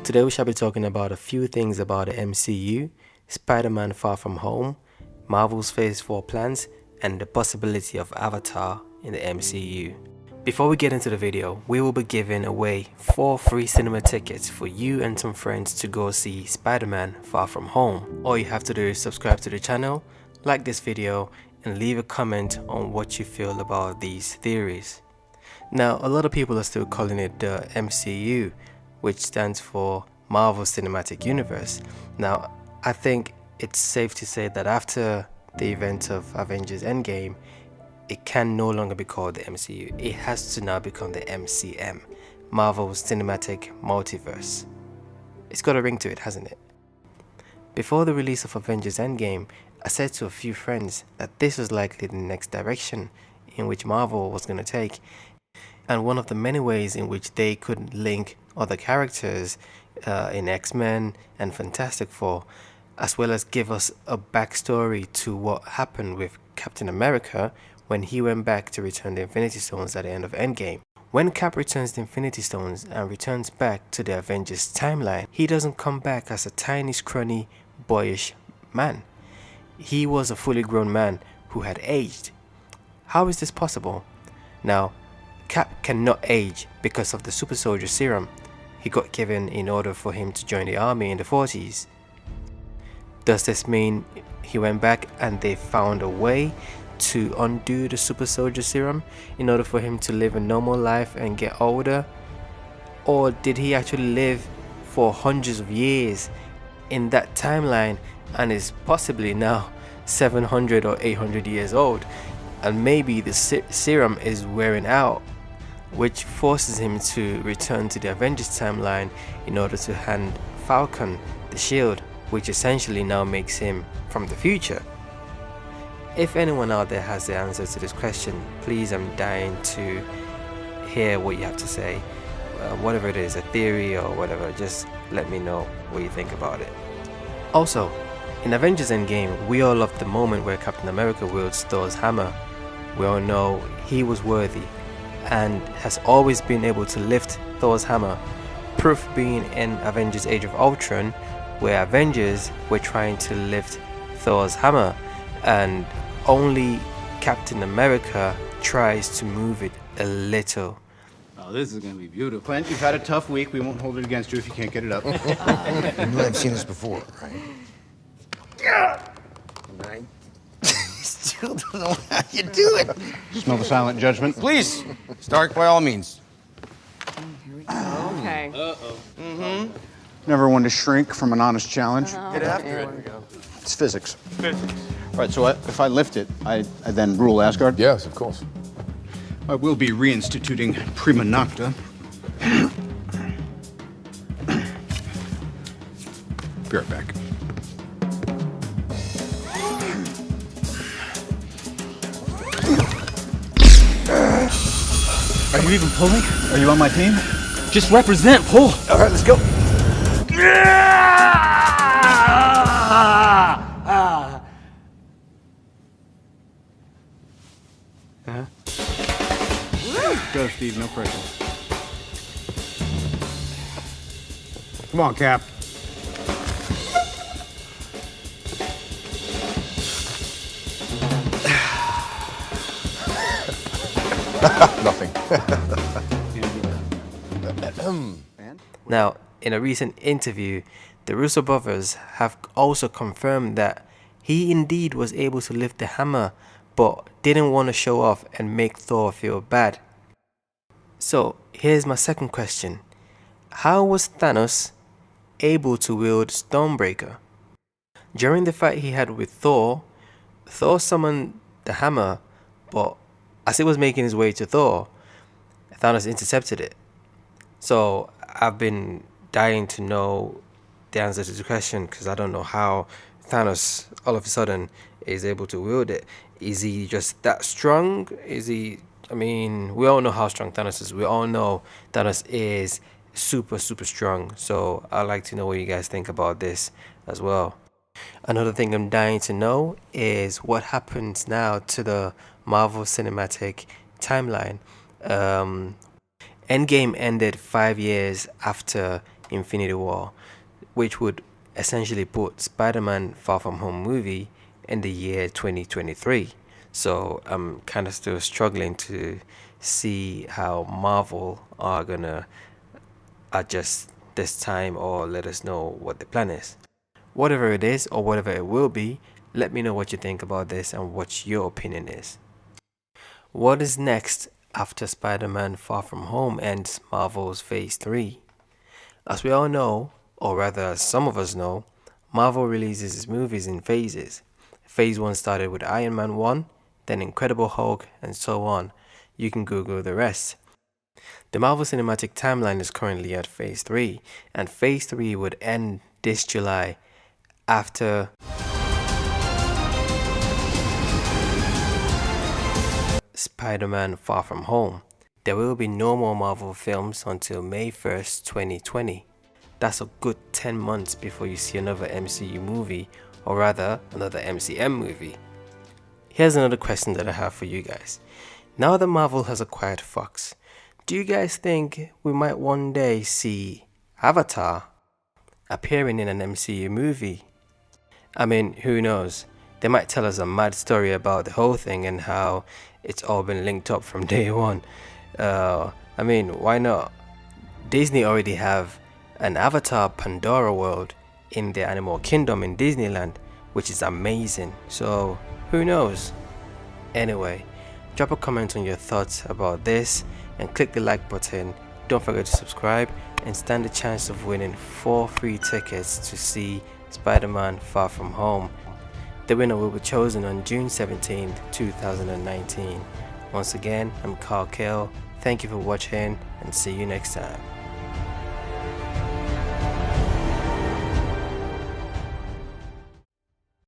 today we shall be talking about a few things about the MCU, Spider-Man Far From Home, Marvel's Phase 4 plans, and the possibility of Avatar in the MCU. Before we get into the video, we will be giving away 4 free cinema tickets for you and some friends to go see Spider-Man Far From Home. All you have to do is subscribe to the channel, like this video, and leave a comment on what you feel about these theories. Now, a lot of people are still calling it the MCU, which stands for Marvel Cinematic Universe. Now, I think it's safe to say that after the event of Avengers Endgame, it can no longer be called the MCU. It has to now become the MCM, Marvel Cinematic Multiverse. It's got a ring to it, hasn't it? Before the release of Avengers Endgame, I said to a few friends that this was likely the next direction in which Marvel was going to take, and one of the many ways in which they could link other characters in X-Men and Fantastic Four, as well as give us a backstory to what happened with Captain America when he went back to return the Infinity Stones at the end of Endgame. When Cap returns the Infinity Stones and returns back to the Avengers timeline, he doesn't come back as a tiny, scrawny, boyish man. He was a fully grown man who had aged. How is this possible? Now, Cap cannot age because of the super soldier serum he got given in order for him to join the army in the 40s. Does this mean he went back and they found a way to undo the super soldier serum in order for him to live a normal life and get older? Or did he actually live for hundreds of years in that timeline and is possibly now 700 or 800 years old, and maybe the serum is wearing out, which forces him to return to the Avengers timeline in order to hand Falcon the shield, which essentially now makes him from the future? If anyone out there has the answer to this question, please, I'm dying to hear what you have to say. Whatever it is, a theory or whatever, just let me know what you think about it. Also, in Avengers Endgame, we all loved the moment where Captain America wields Thor's hammer. We all know he was worthy and has always been able to lift Thor's hammer. Proof being in Avengers Age of Ultron, where Avengers were trying to lift Thor's hammer and only Captain America tries to move it a little. Oh, this is gonna be beautiful. Clint, you've had a tough week. We won't hold it against you if you can't get it up. You know I've seen this before, right? Right? Still don't know how you do it. Smell the silent judgment. Please, start by all means. Okay. Never one to shrink from an honest challenge. Get after it. It's physics. All right, so if I lift it, I then rule Asgard? Yes, of course. I will be reinstituting Prima Nocta. Be right back. Are you even pulling? Are you on my team? Just represent, pull. All right, let's go. Go, Steve, no pressure. Come on, Cap. Nothing. Now, in a recent interview, the Russo brothers have also confirmed that he indeed was able to lift the hammer, but didn't want to show off and make Thor feel bad. So, here's my second question. How was Thanos able to wield Stormbreaker? During the fight he had with Thor, Thor summoned the hammer, but as it was making its way to Thor, Thanos intercepted it. So, I've been dying to know the answer to the question, because I don't know how Thanos all of a sudden is able to wield it. Is he just that strong? I mean, we all know how strong Thanos is. We all know Thanos is super strong. So I'd like to know what you guys think about this as well. Another thing I'm dying to know is what happens now to the Marvel Cinematic timeline. Endgame ended 5 years after Infinity War, which would essentially put Spider-Man Far From Home movie in the year 2023. So I'm kind of still struggling to see how Marvel are gonna adjust this time or let us know what the plan is. Whatever it is or whatever it will be, let me know what you think about this and what your opinion is. What is next after Spider-Man Far From Home ends Marvel's Phase 3? As we all know, or rather as some of us know, Marvel releases its movies in phases. Phase 1 started with Iron Man 1, then Incredible Hulk, and so on. You can Google the rest. The Marvel Cinematic Timeline is currently at Phase 3, and Phase 3 would end this July after Spider-Man Far From Home. There will be no more Marvel films until May 1st, 2020. That's a good 10 months before you see another MCU movie, or rather, another MCM movie. Here's another question that I have for you guys. Now that Marvel has acquired Fox, do you guys think we might one day see Avatar appearing in an MCU movie? I mean, who knows? They might tell us a mad story about the whole thing and how it's all been linked up from day one. I mean, why not? Disney already have an Avatar Pandora world in their Animal Kingdom in Disneyland, which is amazing. So, who knows? Anyway, drop a comment on your thoughts about this and click the like button. Don't forget to subscribe and stand a chance of winning 4 free tickets to see Spider-Man Far From Home. The winner will be chosen on June 17, 2019. Once again, I'm Carl Kale. Thank you for watching and see you next time.